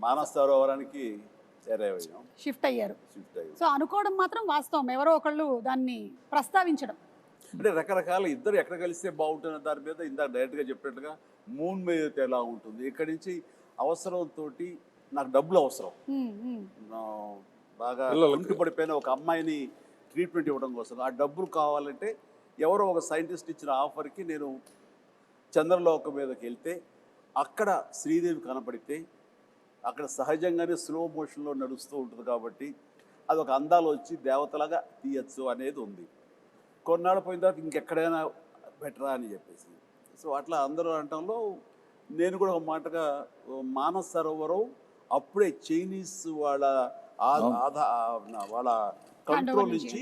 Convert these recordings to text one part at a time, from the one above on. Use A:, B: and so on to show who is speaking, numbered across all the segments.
A: మానస సరోవరానికి
B: shift అయ్యారు. So అనుకోవడం మాత్రం వాస్తవం, ఎవరో ఒకళ్ళు దాన్ని ప్రస్తావించడం.
A: అంటే రకరకాల ఇద్దరు ఎక్కడ కలిస్తే బాగుంటుంది దాని మీద ఇందాక డైరెక్ట్గా చెప్పినట్టుగా మూన్ మీద ఎలా ఉంటుంది, ఇక్కడి నుంచి అవసరంతో నాకు డబ్బులు అవసరం, బాగా ఒంటి పడిపోయిన ఒక అమ్మాయిని ట్రీట్మెంట్ ఇవ్వడం కోసం ఆ డబ్బులు కావాలంటే ఎవరో ఒక సైంటిస్ట్ ఇచ్చిన ఆఫర్కి నేను చంద్రలోకం మీదకి వెళ్తే అక్కడ శ్రీదేవి కనపడితే అక్కడ సహజంగానే స్లో మోషన్లో నడుస్తూ ఉంటుంది కాబట్టి అదొక అందాలు వచ్చి దేవతలాగా తీయచ్చు అనేది ఉంది. కొన్నాళ్ళు పోయిన తర్వాత ఇంకెక్కడైనా బెటరా అని చెప్పేసి సో అట్లా అందరూ అనటంలో నేను కూడా ఒక మాటగా మానస సరోవరం అప్పుడే చైనీస్ వాళ్ళ వాళ్ళ కంట్రోల్ నుంచి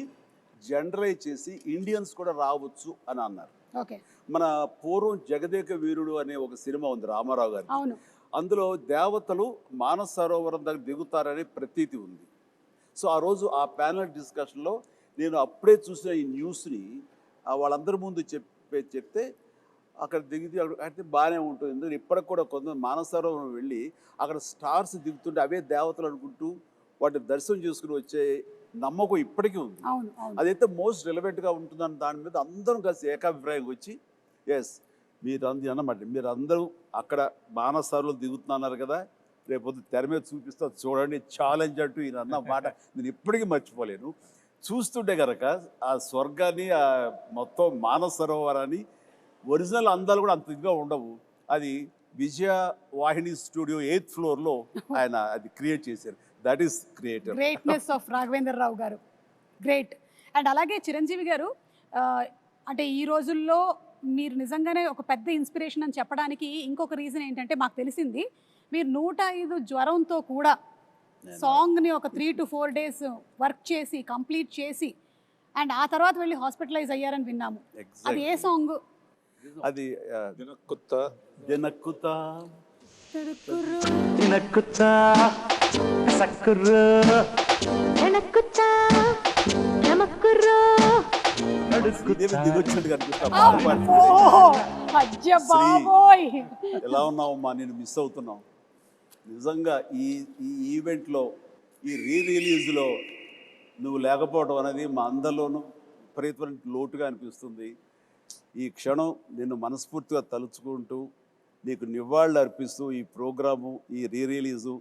A: జనరలైజ్ చేసి ఇండియన్స్ కూడా రావచ్చు అని అన్నారు. మన పూర్వం జగదేక వీరుడు అనే ఒక సినిమా ఉంది రామారావు గారి, అందులో దేవతలు మానస సరోవరం దగ్గర దిగుతారనే ప్రతీతి ఉంది. సో ఆ రోజు ఆ ప్యానల్ డిస్కషన్లో నేను అప్పుడే చూసిన ఈ న్యూస్ని వాళ్ళందరి ముందు చెప్తే అక్కడ దిగితే అయితే బాగానే ఉంటుంది. ఎందుకంటే ఇప్పటికి కూడా కొంత మానస సరోవరం వెళ్ళి అక్కడ స్టార్స్ దిగుతుంటే అవే దేవతలు అనుకుంటూ వాటిని దర్శనం చేసుకుని వచ్చే నమ్మకం ఇప్పటికీ ఉంది. అదైతే మోస్ట్ రిలవెంట్గా ఉంటుందని దాని మీద అందరం కలిసి ఏకాభిప్రాయం వచ్చి ఎస్ మీరు అన్నమాట మీరు అందరూ అక్కడ మానస సరోవరం దిగుతున్నారు కదా, రేపు తెర మీద చూపిస్తా చూడండి ఛాలెంజ్ అంటూ ఈయన అన్న మాట నేను ఇప్పటికీ మర్చిపోలేను. చూస్తుంటే కనుక ఆ స్వర్గాన్ని ఆ మొత్తం మానస సరోవరాన్ని ఒరిజినల్ అందాలు కూడా అంత ఇదిగా ఉండవు. అది విజయ వాహిని స్టూడియో 8th ఫ్లోర్లో ఆయన అది క్రియేట్ చేశారు. That is
B: greatness of Raghavendra Rao garu, great. And అలాగే చిరంజీవి గారు, అంటే ఈ రోజుల్లో మీరు నిజంగానే ఒక పెద్ద ఇన్స్పిరేషన్ అని చెప్పడానికి ఇంకొక రీజన్ ఏంటంటే మాకు తెలిసింది మీరు 105 జ్వరంతో కూడా సాంగ్ని ఒక 3 to 4 days వర్క్ చేసి కంప్లీట్ చేసి అండ్ ఆ తర్వాత వెళ్ళి హాస్పిటలైజ్ అయ్యారని విన్నాము. అది ఏ సాంగ్?
A: అది ఎలా ఉన్నావమ్మా, నేను మిస్ అవుతున్నావు. నిజంగా ఈ ఈవెంట్లో ఈ రిలీజ్లో నువ్వు లేకపోవడం అనేది మా అందరిలోనూ విపరీతమైన లోటుగా అనిపిస్తుంది. ఈ క్షణం నిన్ను మనస్ఫూర్తిగా తలుచుకుంటూ నీకు నివాళులు అర్పిస్తూ ఈ ప్రోగ్రాము ఈ రిలీజు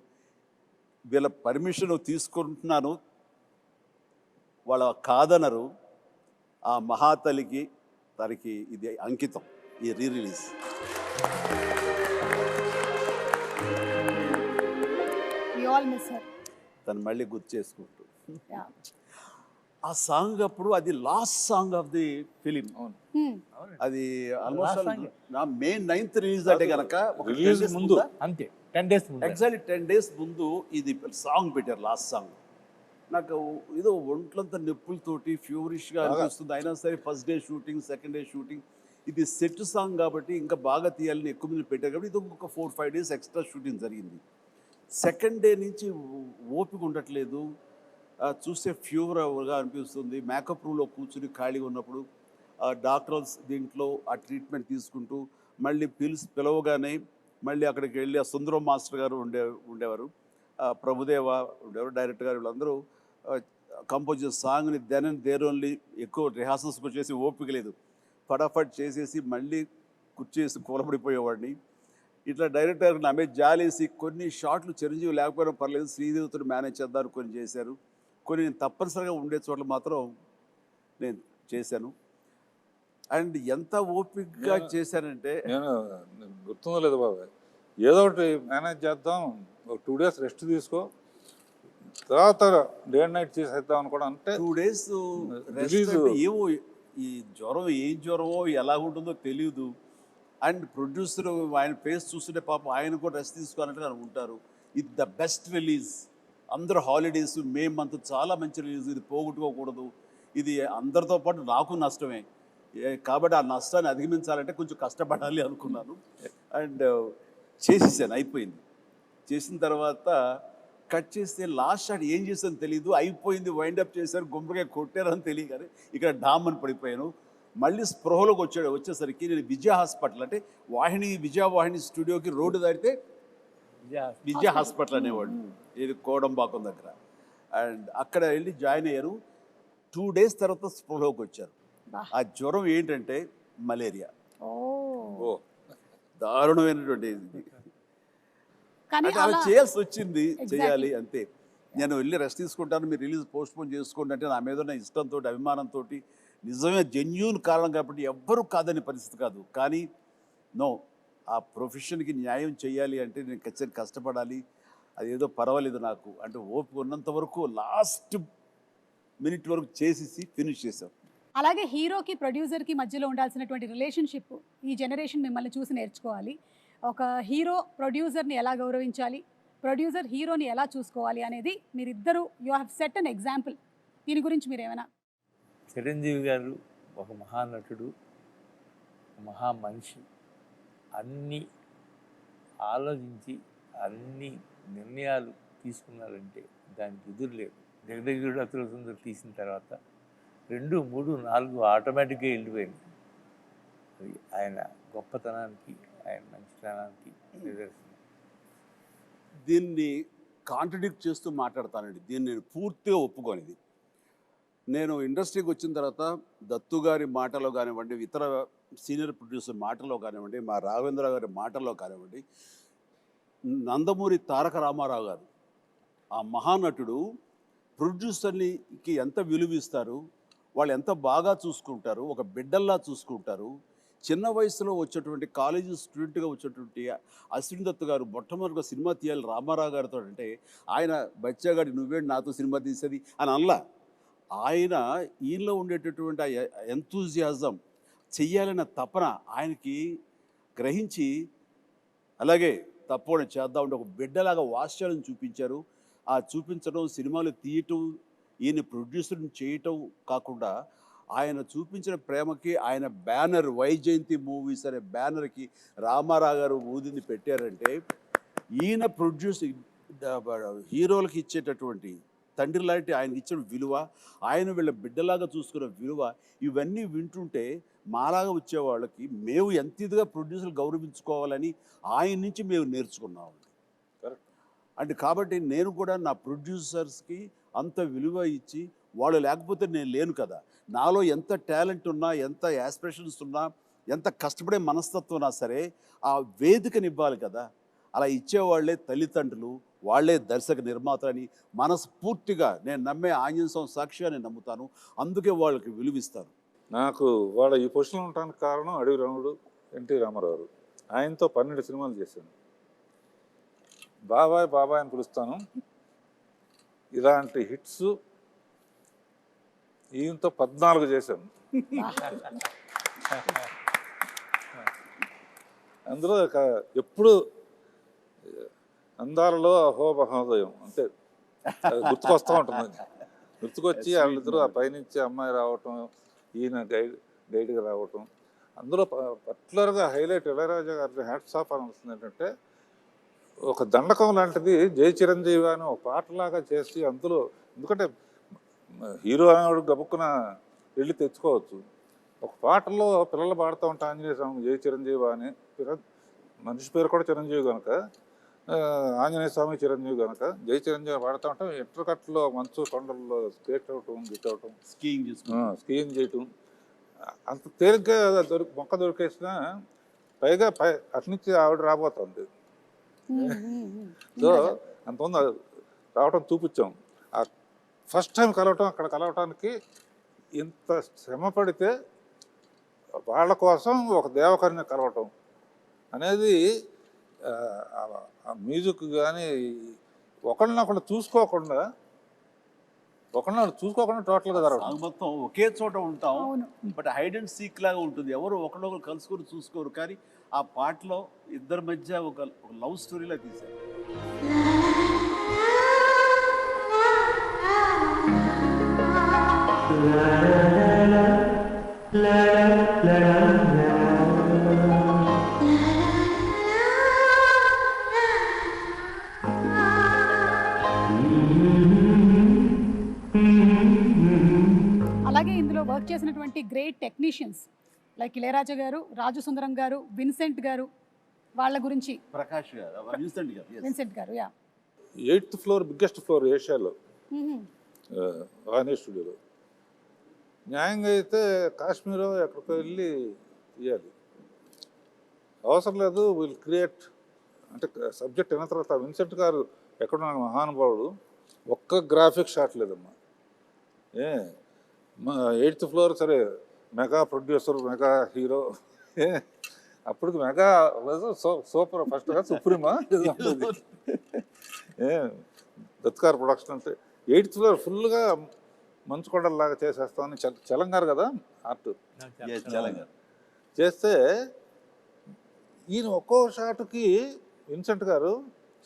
A: వీళ్ళ పర్మిషన్ తీసుకుంటున్నాను, వాళ్ళ కాదనరు. ఆ మహాతలికి తనకి ఇది అంకితం ఈ రిలీజ్. తను మళ్ళీ గుర్తు చేసుకుంటూ ఆ సాంగ్ అప్పుడు అది last song of the film. అది ఆల్మోస్ట్ May 9th రిలీజ్ అంటే కనుక
C: ముందు అంతే 10 days
A: ఎగ్జాక్ట్లీ 10 days ముందు ఇది సాంగ్ పెట్టారు. లాస్ట్ సాంగ్ నాకు ఏదో ఒంట్లంతా నొప్పులతోటి ఫ్యూరిష్గా అనిపిస్తుంది. అయినా సరే first day shooting, second day shooting, ఇది సెట్ సాంగ్ కాబట్టి ఇంకా బాగా తీయాలని ఎక్కువ మంది పెట్టారు కాబట్టి ఇది ఒక 4-5 days ఎక్స్ట్రా షూటింగ్ జరిగింది. సెకండ్ డే నుంచి ఓపిక ఉండట్లేదు, చూస్తే ఫ్యూవర్గా అనిపిస్తుంది. మేకప్ రూమ్లో కూర్చుని ఖాళీగా ఉన్నప్పుడు డాక్టర్స్ దీంట్లో ఆ ట్రీట్మెంట్ తీసుకుంటూ మళ్ళీ పిలవగానే మళ్ళీ అక్కడికి వెళ్ళి ఆ సుందరం మాస్టర్ గారు ఉండేవారు, ప్రభుదేవ ఉండేవారు, డైరెక్టర్ గారు, వీళ్ళందరూ కంపోజ్ చేసే సాంగ్ని దెన్ అండ్ దేర్ ఓన్లీ ఎక్కువ రిహార్సల్స్ చేసి ఓపిక లేదు, ఫటాఫట్ చేసేసి మళ్ళీ కుర్చేసి కూలబడిపోయేవాడిని. ఇట్లా డైరెక్టర్ నా మీద జాలేసి కొన్ని షాట్లు చిరంజీవి లేకపోయినా పర్లేదు శ్రీదేవితో మేనేజ్ చేద్దారు కొన్ని చేశారు, కొన్ని నేను తప్పనిసరిగా ఉండే చోట్ల మాత్రం నేను చేశాను. అండ్ ఎంత ఓపికగా చేశానంటే
D: నేను గుర్తుందో లేదు బాబాయ్, ఏదో ఒకటి మేనేజ్ చేద్దాం, ఒక 2 days రెస్ట్ తీసుకో, తర్వాత డే అండ్ నైట్ చేసేద్దాం అనుకోవడం. అంటే
A: 2 days ఏమో ఈ జ్వరం ఏం జ్వరమో ఎలా ఉంటుందో తెలియదు. అండ్ ప్రొడ్యూసర్ ఆయన ఫేస్ చూస్తుంటే పాపం ఆయన కూడా రెస్ట్ తీసుకోవాలంటే అనుకుంటారు. ఇది ద బెస్ట్ రిలీజ్, అందరూ హాలిడేస్, మే మంత్ చాలా మంచి రిలీజ్, ఇది పోగొట్టుకోకూడదు, ఇది అందరితో పాటు నాకు నష్టమే కాబట్టి ఆ నష్టాన్ని అధిగమించాలంటే కొంచెం కష్టపడాలి అనుకున్నాను. అండ్ చేసేసాను, అయిపోయింది. చేసిన తర్వాత కట్ చేస్తే లాస్ట్ షాట్ ఏం చేశాను తెలీదు, అయిపోయింది, వైండప్ చేశారు, గుమ్మడికాయ కొట్టారని తెలియదు కానీ ఇక్కడ డామ్ అని పడిపోయాను. మళ్ళీ స్పృహలోకి వచ్చేసరికి నేను విజయ హాస్పిటల్ అంటే విజయ వాహిని స్టూడియోకి రోడ్డు దాటితే విద్యా హాస్పిటల్ అనేవాడు, ఇది కోడంబాకం దగ్గర. అండ్ అక్కడ వెళ్ళి జాయిన్ అయ్యారు. 2 days తర్వాత స్పృహలోకి వచ్చారు.
B: బా.
A: ఆ జ్వరం ఏంటంటే మలేరియా,
B: ఓ
D: ఓ
A: దారుణమైనటువంటి ఇది.
B: కానీ
A: అంటే అలా
B: అలా
A: చేయాల్సి వచ్చింది,
B: Exactly.
A: చేయాలి అంతే. నేను వెళ్ళి రెస్ట్ తీసుకుంటాను, మీరు రిలీజ్ పోస్ట్పోన్ చేసుకోండి అంటే నా మీద ఉన్న ఇష్టంతో, అభిమానంతో, నిజమే జెన్యూన్ కారణం కాబట్టి ఎవ్వరూ కాదని పరిస్థితి కాదు. కానీ నో, ఆ ప్రొఫెషన్కి న్యాయం చేయాలి అంటే నేను ఖచ్చితంగా కష్టపడాలి. అదేదో పర్వాలేదు నాకు అంటే ఓపిక ఉన్నంత వరకు లాస్ట్ మినిట్ వరకు చేసేసి ఫినిష్ చేసాం.
B: అలాగే హీరోకి ప్రొడ్యూసర్కి మధ్యలో ఉండాల్సినటువంటి రిలేషన్షిప్ ఈ జనరేషన్ మిమ్మల్ని చూసి నేర్చుకోవాలి. ఒక హీరో ప్రొడ్యూసర్ని ఎలా గౌరవించాలి, ప్రొడ్యూసర్ హీరోని ఎలా చూసుకోవాలి అనేది మీరిద్దరూ you have set an example. దీని గురించి మీరు ఏమైనా?
C: చిరంజీవి గారు ఒక మహానటుడు, మహా మనిషి. అన్నీ ఆలోచించి అన్ని నిర్ణయాలు తీసుకున్నారంటే దానికి ఎదురు లేదు. జగదగిరుడు అతుల సుందరి తీసిన తర్వాత 2, 3, 4 ఆటోమేటిక్గా వెళ్ళిపోయింది. అది ఆయన గొప్పతనానికి, ఆయన మంచితనానికి నిదర్శనం.
A: దీన్ని కాంట్రడిక్ట్ చేస్తూ మాట్లాడతానండి. దీన్ని నేను పూర్తిగా ఒప్పుకోనిది. నేను ఇండస్ట్రీకి వచ్చిన తర్వాత దత్తు గారి మాటలో కానివ్వండి, ఇతర సీనియర్ ప్రొడ్యూసర్ మాటలో కానివ్వండి, మా రాఘవేంద్రరావు గారి మాటల్లో కానివ్వండి, నందమూరి తారక రామారావు గారు ఆ మహానటుడు ప్రొడ్యూసర్కి ఎంత విలువ ఇస్తారు, వాళ్ళు ఎంత బాగా చూసుకుంటారు, ఒక బిడ్డల్లా చూసుకుంటారు. చిన్న వయసులో వచ్చేటువంటి కాలేజీ స్టూడెంట్గా వచ్చేటువంటి అశ్విన్ దత్ గారు మొట్టమొదటిగా సినిమా తీయాలి రామారావు గారితో అంటే ఆయన బచ్చాగాడి నువ్వేంటి నాతో సినిమా తీసేది అని అనలా. ఆయన ఈయనలో ఉండేటటువంటి ఆ ఎంతూజియాజం, చెయ్యాలన్న తపన ఆయనకి గ్రహించి అలాగే తప్పకుండా చేద్దామంటే ఒక బిడ్డలాగా వాత్సల్యం చూపించారు. ఆ చూపించడం, సినిమాలు తీయటం, ఈయన ప్రొడ్యూసర్ని చేయటం కాకుండా ఆయన చూపించిన ప్రేమకి ఆయన బ్యానర్ వైజయంతి మూవీస్ అనే బ్యానర్కి రామారావు గారు ఊదింది పెట్టారంటే ఈయన హీరోలకు ఇచ్చేటటువంటి తండ్రి లాంటి ఆయనకి ఇచ్చిన విలువ, ఆయన వీళ్ళ బిడ్డలాగా చూసుకున్న విలువ, ఇవన్నీ వింటుంటే మాలాగా వచ్చే వాళ్ళకి మేము ఎంత ఇదిగా ప్రొడ్యూసర్లు గౌరవించుకోవాలని ఆయన నుంచి మేము నేర్చుకున్నాము. అంటే కాబట్టి నేను కూడా నా ప్రొడ్యూసర్స్కి అంత విలువ ఇచ్చి, వాళ్ళు లేకపోతే నేను లేను కదా. నాలో ఎంత టాలెంట్ ఉన్నా, ఎంత యాస్పిరేషన్స్ ఉన్నా, ఎంత కష్టపడే మనస్తత్వం ఉన్నా సరే ఆ వేదికనివ్వాలి కదా. అలా ఇచ్చేవాళ్లే తల్లిదండ్రులు, వాళ్లే దర్శక నిర్మాతలని మనస్ఫూర్తిగా నేను నమ్మే ఆంజనేయ స్వామి సాక్షిగా నేను నమ్ముతాను. అందుకే వాళ్ళకి విలువిస్తాను.
D: నాకు వాళ్ళ ఈ పొజిషన్లో ఉండడానికి కారణం అడవి రాముడు, ఎన్టీ రామారావు గారు. ఆయనతో 12 సినిమాలు చేశాను. బాబాయ్ బాబాయ్ అని పిలుస్తాను. ఇలాంటి హిట్స్ ఈయనతో 14 చేశాను. అందులో ఎప్పుడు అందాలలో అహో మహోదయం అంతే గుర్తుకొస్తూ ఉంటుంది. గుర్తుకొచ్చి వాళ్ళిద్దరూ ఆ పైనుంచి అమ్మాయి రావటం, ఈయన గైడ్గా రావటం. అందులో పర్టికులర్గా హైలైట్ ఇళయరాజా గారి హ్యాట్స్ ఆఫ్ అనిపిస్తుంది ఏంటంటే, ఒక దండకం లాంటిది జై చిరంజీవి అని ఒక పాటలాగా చేసి అందులో, ఎందుకంటే హీరో అనేవాడు గబుక్కున వెళ్ళి తెచ్చుకోవచ్చు. ఒక పాటలో పిల్లలు పాడుతూ ఉంటా ఆంజనేయ స్వామి జై చిరంజీవి అని, మనిషి పేరు కూడా చిరంజీవి కనుక ఆంజనేయ స్వామి చిరంజీవి కనుక జై చిరంజీవి పాడుతూ ఉంటాం. ఇంటర్కట్లో మంచు కొండల్లో స్కేట్ అవటం, గిట్ అవటం, స్కీయింగ్ చేయటం అంత తేలిగ్గా మొక్క దొరికేసిన, పైగా అట్నుంచి ఆవిడ రాబోతుంది. సో అంతమంది రావటం చూపించాం. ఆ ఫస్ట్ టైం కలవటం, అక్కడ కలవటానికి ఇంత శ్రమ పడితే వాళ్ళ కోసం ఒక దేవకరిని కలవటం అనేది మ్యూజిక్ కానీ ఒకళ్ళనొకళ్ళు చూసుకోకుండా టోటల్గా జరగదు.
A: మొత్తం ఒకే చోట ఉంటాం, బట్ హైడ్ అండ్ సీక్ లాగా ఉంటుంది. ఎవరు ఒకళ్ళొకరు కలుసుకొని చూసుకోరు. కానీ ఆ పాటలో ఇద్దరి మధ్య ఒక లవ్ స్టోరీలా తీశారు.
B: అలాగే ఇందులో వర్క్ చేసినటువంటి గ్రేట్ టెక్నీషియన్స్ లైక్ ఇళయరాజా గారు, రాజు సుందరం గారు, విన్సెంట్ గారు, వాళ్ళ గురించి
A: ప్రకాష్ గారు, Vincent garu, yes.
B: Vincent garu. Yeah
D: 8th floor biggest floor ఏషియాలో వాణి స్టూడియోలో. న్యాయంగా అయితే కాశ్మీర్ ఎక్కడికో వెళ్ళి తీయాలి, అవసరం లేదు, విల్ క్రియేట్ అంటే సబ్జెక్ట్ అయిన తర్వాత విన్సెంట్ గారు ఎక్కడున్న మహానుభావుడు, ఒక్క గ్రాఫిక్ షాట్ లేదమ్మా. ఏ 8th ఫ్లోర్ సరే, మెగా ప్రొడ్యూసర్, మెగా హీరో, అప్పటికి మెగా సూపర్ ఫస్ట్ సుప్రీమా దత్కార్ ప్రొడక్షన్ అంటే 8th ఫ్లోర్ ఫుల్గా మంచు కొండల్లాగా చేసేస్తామని చలంగారు కదా ఆర్ట్
A: Yes, తెలంగాణ.
D: చేస్తే ఈయన ఒక్కో షాట్కి విన్సెంట్ గారు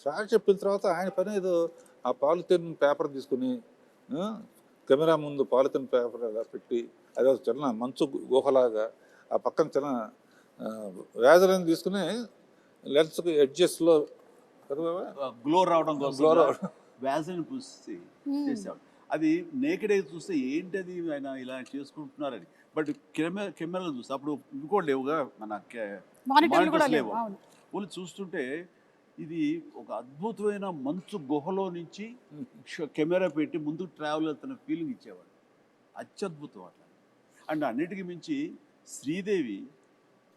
D: షాట్ చెప్పిన తర్వాత ఆయన పని ఏదో ఆ పాలిథిన్ పేపర్ తీసుకుని కెమెరా ముందు పాలిథిన్ పేపర్ అలా పెట్టి అదే చిన్న మంచు గుహలాగా ఆ పక్కన చిన్న వ్యాజలను తీసుకుని లెన్స్కి ఎడ్జెస్లో
A: గ్లో రావడం కోసం
D: Glow రావడం.
A: వ్యాజిన్ పూసి చేసేవాడు. అది నేకెడే చూస్తే ఏంటది ఆయన ఇలా చేసుకుంటున్నారని, బట్ కెమెరాలు చూస్తే అప్పుడు ఇంకోటి లేవుగా, మన
B: మానిటర్లు కూడా
A: monitors
B: లేవు.
A: లేవు.
B: అవును.
A: వాళ్ళు చూస్తుంటే ఇది ఒక అద్భుతమైన మంచు గుహలో నుంచి కెమెరా పెట్టి ముందుకు ట్రావెల్ అవుతున్న ఫీలింగ్ ఇచ్చేవాడు. అత్యద్భుతం అట్లా. అండ్ అన్నిటికీ మించి శ్రీదేవి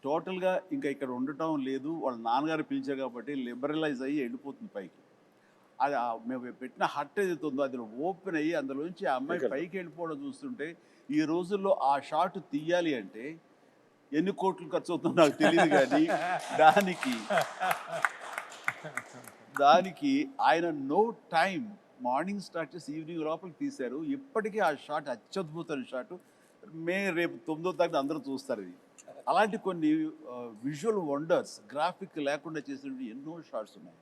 A: టోటల్గా ఇంకా ఇక్కడ ఉండటం లేదు, వాళ్ళ నాన్నగారు పిలిచారు కాబట్టి లిబరలైజ్ అయ్యి వెళ్ళిపోతుంది పైకి. అది మేము పెట్టిన హట్ ఏదైతే ఉందో అది ఓపెన్ అయ్యి అందులోంచి ఆ అమ్మాయి పైకి వెళ్ళిపోవడం చూస్తుంటే, ఈ రోజుల్లో ఆ షాట్ తీయాలి అంటే ఎన్ని కోట్లు ఖర్చు అవుతుందో నాకు తెలియదు, కానీ దానికి ఆయన నో టైం, మార్నింగ్ స్టార్ట్ చేసి ఈవినింగ్ లోపలికి తీశారు. ఇప్పటికీ ఆ షాట్ అత్యద్భుతమైన షాట్. రేపు 9వ తారీఖు అందరూ చూస్తారు ఇది. అలాంటి కొన్ని విజువల్ వండర్స్, గ్రాఫిక్ లేకుండా చేసినటువంటి ఎన్నో షాట్స్ ఉన్నాయి.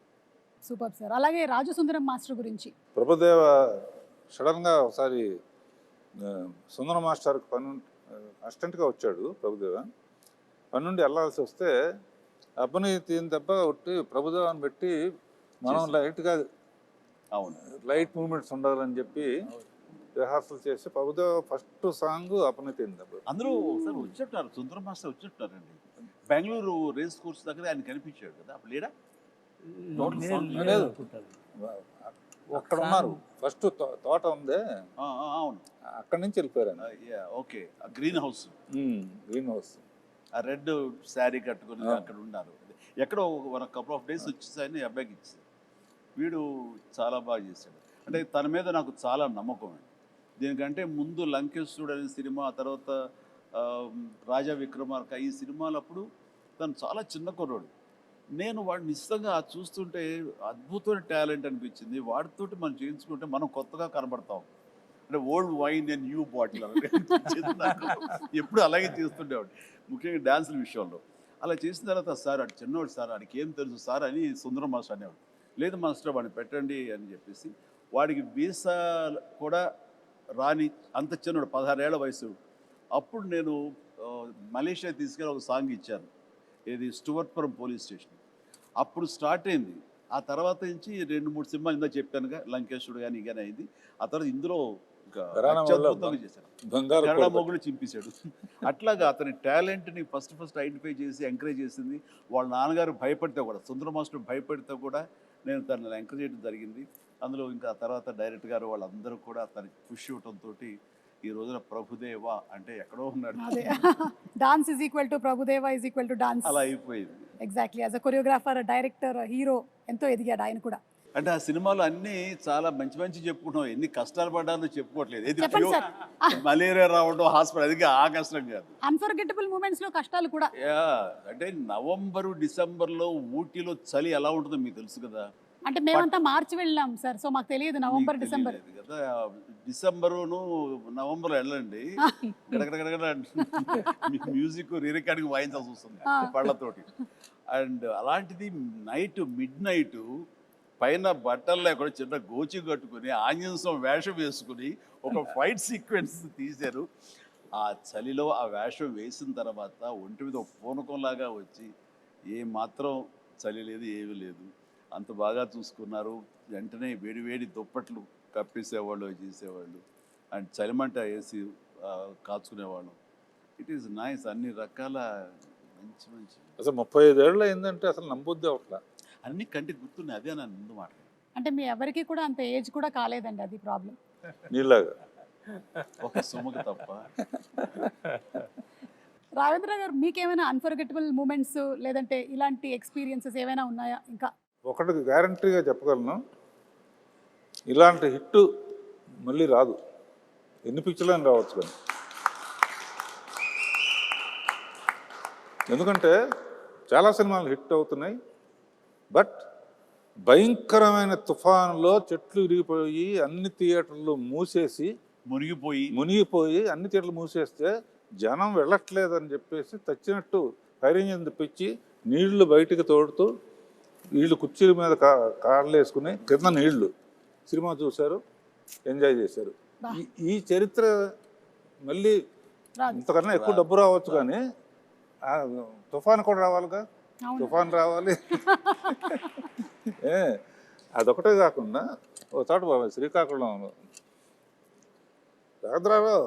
B: Super sir. అలాగే రాజసుందరం మాస్టర్ గురించి.
D: ప్రభుదేవ సడన్గా ఒకసారి సుందర మాస్టర్కి అసిస్టెంట్గా వచ్చాడు ప్రభుదేవ. పని నుండి వెళ్ళాల్సి వస్తే అబ్బని తీని దెబ్బ కొట్టి ప్రభుదేవాన్ని పెట్టి మనం లైట్గా లైట్ మూమెంట్స్ ఉండాలని చెప్పి రిహార్సల్ చేసి ప్రభుదేవ ఫస్ట్ సాంగ్ అప్పని తీని దెబ్బ.
A: అందరూ ఒకసారి వచ్చేట్టున్నారు, సుందర మాస్టర్ వచ్చేట్టున్నారండి. బెంగళూరు రేస్ కోర్స్ దగ్గర ఆయన కనిపించాడు కదా, అప్పుడు లేడా?
D: లేదు, అక్కడ ఉన్నారు. ఫస్ట్ తోట ఉందే,
A: అవును,
D: అక్కడి నుంచి వెళ్ళిపోయారు.
A: Okay, green house,
D: green house,
A: ఆ రెడ్ శారీ కట్టుకుని అక్కడ ఉన్నారు. ఎక్కడో ఒక కపుల్ ఆఫ్ డేస్ వచ్చేసాయని అబ్బాయికి ఇచ్చేసాడు. వీడు చాలా బాగా చేశాడు. అంటే తన మీద నాకు చాలా నమ్మకం అండి. దీనికంటే ముందు లంకేశ్వరుడు అనే సినిమా, ఆ తర్వాత రాజా విక్రమార్క, ఈ సినిమాలప్పుడు తను చాలా చిన్న కుర్రోడు. నేను వాడిని నిశ్చితంగా చూస్తుంటే అద్భుతమైన టాలెంట్ అనిపించింది. వాడితోటి మనం చేయించుకుంటే మనం కొత్తగా కనబడతాం. అంటే old wine and new bottle అనిపించింది నాకు. ఎప్పుడు అలాగే చేస్తుండేవాడు, ముఖ్యంగా డ్యాన్సుల విషయంలో. అలా చేసిన తర్వాత సార్ అటు చిన్నవాడు సార్, వాడికి ఏం తెలుసు సార్ అని సుందరం మాస్టర్ అనేవాడు. లేదు మాస్టర్ వాడిని పెట్టండి అని చెప్పేసి, వాడికి వీసా కూడా రాని అంత చిన్నవాడు, 16 ఏళ్ల వయసు. అప్పుడు నేను మలేషియా తీసుకెళ్ళి ఒక సాంగ్ ఇచ్చాను, ఇది స్టువర్ట్పురం పోలీస్ స్టేషన్. అప్పుడు స్టార్ట్ అయింది. ఆ తర్వాత నుంచి 2-3 సినిమాలు ఇందా చెప్పానుగా, లంకేశ్వరుడు కానీ కానీ అయింది. ఆ తర్వాత ఇందులో అత్యద్భుతంగా చేశాను, కన్నడ మొగుడు చింపేశాడు. అట్లాగా అతని టాలెంట్ని ఫస్ట్ ఐడెంటిఫై చేసి ఎంకరేజ్ చేసింది వాళ్ళ నాన్నగారు. భయపడితే కూడా, సుందర మాస్టర్ భయపడితే కూడా నేను తనని ఎంకరేజ్ చేయడం జరిగింది. అందులో ఇంకా తర్వాత డైరెక్టర్ గారు వాళ్ళందరూ కూడా తనకి పుష్ ఇవ్వడంతో ఈ రోజున ప్రభుదేవ అంటే ఎక్కడో ఉన్నాడు.
B: Dance is equal to Prabhudeva is equal to dance,
A: అలా అయిపోయింది.
B: Exactly. As a choreographer, director, hero ఎంతో ఎదిగాడు ఆయన కూడా.
A: అంటే ఆ సినిమాలు అన్నీ చాలా మంచి మంచి చెప్పుకుంటాం, ఎన్ని కష్టాలు పడ్డానో చెప్పుకోవట్లేదు.
B: చెప్పండి సార్.
A: మలేరియా రావడం, హాస్పిటల్, అది ఆ కష్టం కాదు.
B: అన్ఫర్గెటబుల్ మూమెంట్స్ లో కష్టాలు కూడా.
A: అంటే నవంబరు డిసెంబర్లో ఊటీలో చలి ఎలా ఉంటుందో మీకు తెలుసు కదా.
B: అంటే మేమంతా మార్చి వెళ్ళాం సార్, సో మాకు తెలియదు నవంబర్ డిసెంబర్
A: కదా. డిసెంబరును నవంబర్ వెళ్ళండి, గడగడగడ మ్యూజిక్ రికార్డింగ్ వాయించాల్సి వస్తుంది పళ్ళతోటి. అండ్ అలాంటిది నైట్, మిడ్ నైట్, పైన బట్టలు లేకుండా చిన్న గోచి కట్టుకుని ఆంజనేయం వేషం వేసుకుని ఒక ఫైట్ సీక్వెన్స్ తీశారు. ఆ చలిలో ఆ వేషం వేసిన తర్వాత ఒంటి మీద ఒక పూనకంలాగా వచ్చి ఏ మాత్రం చలి లేదు, ఏమీ లేదు, అంత బాగా చూసుకున్నారు. వెంటనే వేడి దుప్పట్లు కప్పేసేవాళ్ళు, చేసేవాళ్ళు. అండ్ చలిమంట వేసి కాచుకునేవాళ్ళం. It is nice. అన్ని రకాల మంచి మంచి
D: అసలు 35 ఏళ్ళు అయిందంటే అసలు నమ్మొద్దే అట్లా.
A: అన్ని కంటికి గుర్తున్నాయి. అదే నన్ను ముందు మాట.
B: అంటే మీ ఎవరికి కూడా అంత ఏజ్ కూడా కాలేదండి, అది ప్రాబ్లం.
D: నీలాగా
A: ఒక సుమకు తప్ప.
B: రాఘవేంద్ర గారు, మీకేమైనా అన్ఫర్గెటబుల్ మూమెంట్స్ లేదంటే ఇలాంటి ఎక్స్పీరియన్సెస్ ఏమైనా ఉన్నాయా? ఇంకా
D: ఒకటి గ్యారంటీగా చెప్పగలను, ఇలాంటి హిట్ మళ్ళీ రాదు. ఎన్ని పిక్చర్లని రావచ్చు కానీ. ఎందుకంటే చాలా సినిమాలు హిట్ అవుతున్నాయి, బట్ భయంకరమైన తుఫానులో చెట్లు విరిగిపోయి అన్ని థియేటర్లు మునిగిపోయి అన్ని థియేటర్లు మూసేస్తే జనం వెళ్ళట్లేదని చెప్పేసి తచ్చినట్టు ఫైర్ ఇంజిన్ తెప్పించి నీళ్లు బయటికి తోడుతూ వీళ్ళు కుర్చీల మీద కార్లు వేసుకుని కింద నీళ్లు సినిమా చూశారు, ఎంజాయ్ చేశారు. ఈ చరిత్ర మళ్ళీ ఇంతకన్నా ఎక్కువ డబ్బు రావచ్చు కానీ తుఫాన్ కూడా రావాలిగా. తుఫాన్ రావాలి. అదొకటే కాకుండా ఓ చోట శ్రీకాకుళం రాఘవేంద్రరావు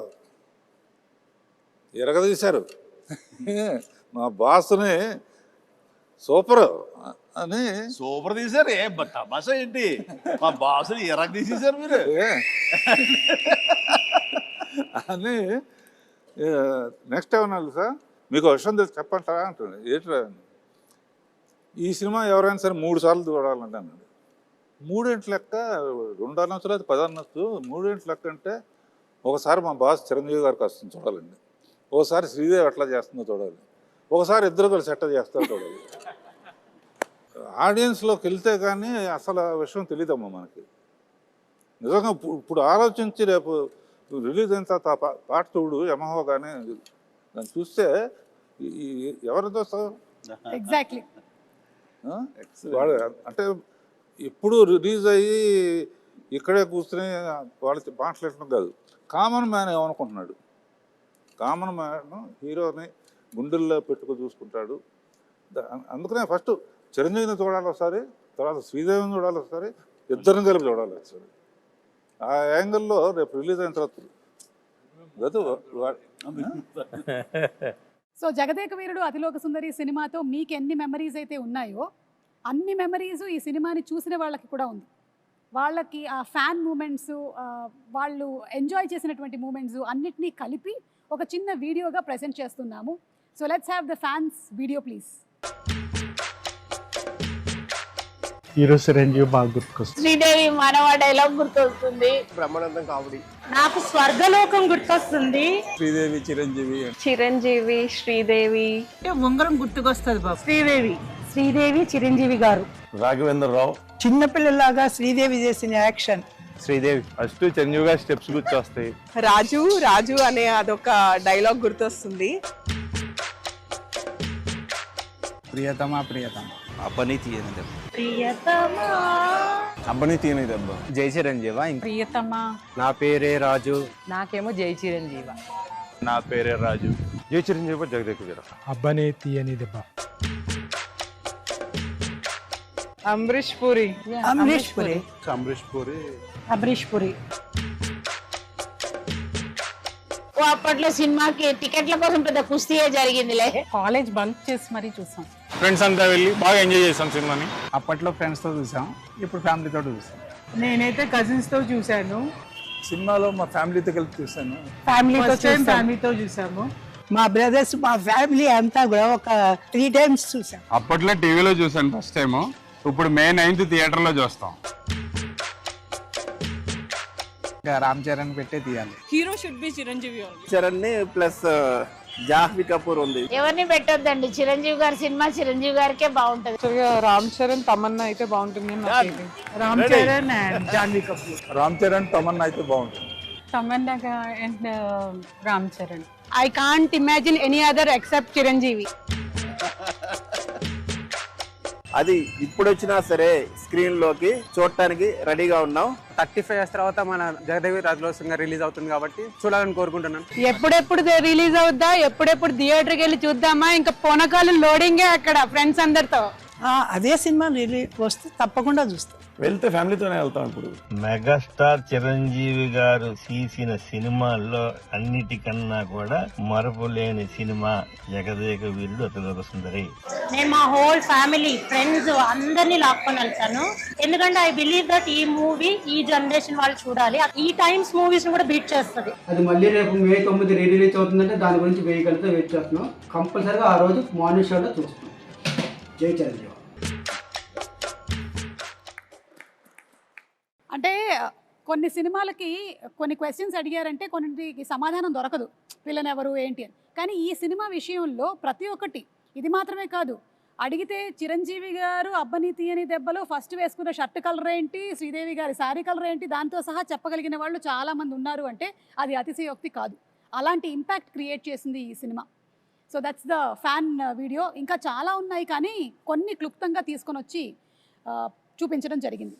D: ఎరగదీశారు. మా బాస్ని సూపర్ అని
A: సూపర్ తీశారు. తమాషా ఏంటి, మా బాసుని ఎరగ తీసేశారు మీరు
D: అని. నెక్స్ట్ ఏమన్నా సార్ మీకు విషయం తెలిసి చెప్పంటారా అంటుంది. ఏంటి ఈ సినిమా ఎవరైనా సరే 3 సార్లు చూడాలంటే అన్నాడు. 3 ఇంటి లెక్క 2 అనొచ్చు లేదా 10 అనొచ్చు. 3 ఇంటి లెక్క అంటే ఒకసారి మా బాస్ చిరంజీవి గారికి వస్తుంది చూడాలండి, ఒకసారి శ్రీదేవి ఎట్లా చేస్తుందో చూడాలి, ఒకసారి ఇద్దరు కలిసి ఎట్లా చేస్తారో చూడాలి. ఆడియన్స్లోకి వెళ్తే కానీ అసలు విషయం తెలియదమ్మా మనకి. నిజంగా ఇప్పుడు ఆలోచించి రేపు రిలీజ్ అయిన తర్వాత పాట చూడు యమహో కానీ దాన్ని చూస్తే ఎవరితో
B: ఎగ్జాక్ట్లీ
D: వాడు అంటే ఇప్పుడు రిలీజ్ అయ్యి ఇక్కడే కూర్చుని వాళ్ళు మాట్లాడటం కాదు, కామన్ మ్యాన్ ఏమనుకుంటున్నాడు. కామన్ మ్యాన్ హీరోని గుండెల్లో పెట్టుకు చూసుకుంటాడు. అందుకనే ఫస్ట్ చిరంజీవిని చూడాలి ఒకసారి, తర్వాత శ్రీదేవిని చూడాలి ఒకసారి, ఇద్దరిని కలిపి చూడాలి ఒకసారి. ఆ యాంగిల్లో రేపు రిలీజ్ అయిన తర్వాత
B: సో జగదేక వీరుడు అతిలోక సుందరి సినిమాతో మీకు ఎన్ని మెమరీస్ అయితే ఉన్నాయో అన్ని మెమరీస్ ఈ సినిమాని చూసిన వాళ్ళకి కూడా ఉంది. వాళ్ళకి ఆ ఫ్యాన్ మూమెంట్స్, వాళ్ళు ఎంజాయ్ చేసినటువంటి మూమెంట్స్ అన్నిటినీ కలిపి ఒక చిన్న వీడియోగా ప్రెజెంట్ చేస్తున్నాము. So let's have the fans video please.
E: Hero Chiranjeevi బాగా గుర్తుకొస్తుంది.
F: శ్రీదేవి మానవ డైలాగ్ గుర్తొస్తుంది.
G: బ్రహ్మానందం కామెడీ.
F: నాకు స్వర్గలోకం గుర్తొస్తుంది.
G: శ్రీదేవి చిరంజీవి.
F: చిరంజీవి శ్రీదేవి
H: ఉంగరం గుర్తుకొస్తుంది బాబు.
F: శ్రీదేవి చిరంజీవి గారు.
G: రాఘవేంద్రరావు.
H: చిన్నపిల్లలాగా శ్రీదేవి చేసిన యాక్షన్.
G: శ్రీదేవి ఫస్ట్ చిరంజీవి గారి స్టెప్స్ గుర్తొస్తాయి.
I: రాజు అనే అదొక డైలాగ్ గుర్తొస్తుంది.
E: ప్రియతమా
G: అబ్బని తీయని దెబ్బ.
F: ప్రియతమా.
G: అబ్బని తీయని దెబ్బ.
E: జై చిరంజీవా.
F: ప్రియతమా.
E: నా పేరే రాజు.
H: నాకేమో జై చిరంజీవ.
G: నా పేరే రాజు. జై చిరంజీవి జగదేక వీర.
E: అబ్బనే తీయని దెబ్బ.
I: అమరీష్ పూరి.
F: అమరీష్ పురి. అప్పట్లో సినిమాకి టికెట్ల కోసం పెద్ద కుస్తీయే జరిగిందిలే.
H: కాలేజ్ బంక్ చేసి మరీ చూసాం.
G: ఫ్రెండ్స్ అంతా వెళ్ళి బాగా ఎంజాయ్ చేసాం సినిమాని.
E: అప్పట్లో ఫ్రెండ్స్తో చూసాం, ఇప్పుడు ఫ్యామిలీతో చూసాం.
H: నేనైతే కజిన్స్ తో చూసాను.
E: సినిమాలో మా ఫ్యామిలీతో కలిపి చూసాను.
H: ఫ్యామిలీతో చూసాము.
J: మా బ్రదర్స్ మా ఫ్యామిలీ అంతా కూడా ఒక 3 times చూసాం.
G: అప్పట్లో టీవీలో చూసాను ఫస్ట్ టైం, ఇప్పుడు మే 9th థియేటర్లో చూస్తాం.
E: రామ్ చరణ్ పెట్టే తీయాలి.
I: Hero should be Chiranjeevi.
G: Charan plus Jahnavi Kapoor ఉంది.
F: ఎవరిని పెట్టొద్దండి, చిరంజీవి గారి సినిమా చిరంజీవి గారికే బాగుంటది.
I: రామ్ చరణ్ తమన్నా అయితే బాగుంటుంది.
H: రామ్ చరణ్ అండ్ జాన్వీ కపూర్.
E: రామ్ చరణ్ తమన్నా అయితే బాగుంటుంది.
H: Tamannaah and Ram Charan.
F: I can't imagine any other except Chiranjeevi.
G: అది ఇప్పుడు వచ్చినా సరే స్క్రీన్ లోకి చూడటానికి రెడీగా ఉన్నాం.
E: 35 years తర్వాత మన జగదేవి రాజులోసంగా రిలీజ్ అవుతుంది కాబట్టి చూడాలని కోరుకుంటున్నాను.
F: ఎప్పుడెప్పుడు రిలీజ్ అవుద్దా, ఎప్పుడెప్పుడు థియేటర్కి వెళ్ళి చూద్దామా, ఇంకా పోనకాలం లోడింగే అక్కడ ఫ్రెండ్స్ అందరితో.
J: అదే సినిమా వస్తే తప్పకుండా చూస్తాం.
K: వెళ్తే ఫ్యామిలీతోనే వెళ్తాం ఇప్పుడు.
L: మెగాస్టార్ చిరంజీవి గారు తీసిన సినిమాల్లో అన్నిటికన్నా కూడా మరపులేని సినిమా జగదేక వీరుడు అతిలోక సుందరి.
F: నేను మా హోల్ ఫ్యామిలీ ఫ్రెండ్స్ అందరినీ లాక్కొని వెళ్తాను, ఎందుకంటే ఐ బిలీవ్ దట్ ఈ మూవీ ఈ జనరేషన్ వాళ్ళు చూడాలి. ఈ టైమ్స్ మూవీస్ కూడా బీట్ చేస్తుంది.
E: అది మళ్ళీ రేపు May 9 రిలీజ్ అవుతుందంటే దాని గురించి వేయగలిగితే వెయిట్ చేస్తున్నాం. కంపల్సరీగా ఆ రోజు మార్నింగ్ షోలో చూస్తున్నాం. జై చిరంజీవి.
B: అంటే కొన్ని సినిమాలకి కొన్ని క్వశ్చన్స్ అడిగారంటే కొన్నిటికి సమాధానం దొరకదు, విలన్ ఎవరు ఏంటి అని. కానీ ఈ సినిమా విషయంలో ప్రతి ఒక్కటి, ఇది మాత్రమే కాదు, అడిగితే చిరంజీవి గారు అబ్బని తీయని దెబ్బలో ఫస్ట్ వేసుకున్న షర్ట్ కలర్ ఏంటి, శ్రీదేవి గారి శారీ కలర్ ఏంటి, దాంతో సహా చెప్పగలిగిన వాళ్ళు చాలామంది ఉన్నారు అంటే అది అతిశయోక్తి కాదు. అలాంటి ఇంపాక్ట్ క్రియేట్ చేసింది ఈ cinema. So that's the fan video. ఇంకా చాలా ఉన్నాయి కానీ కొన్ని క్లుప్తంగా తీసుకొని వచ్చి చూపించడం జరిగింది.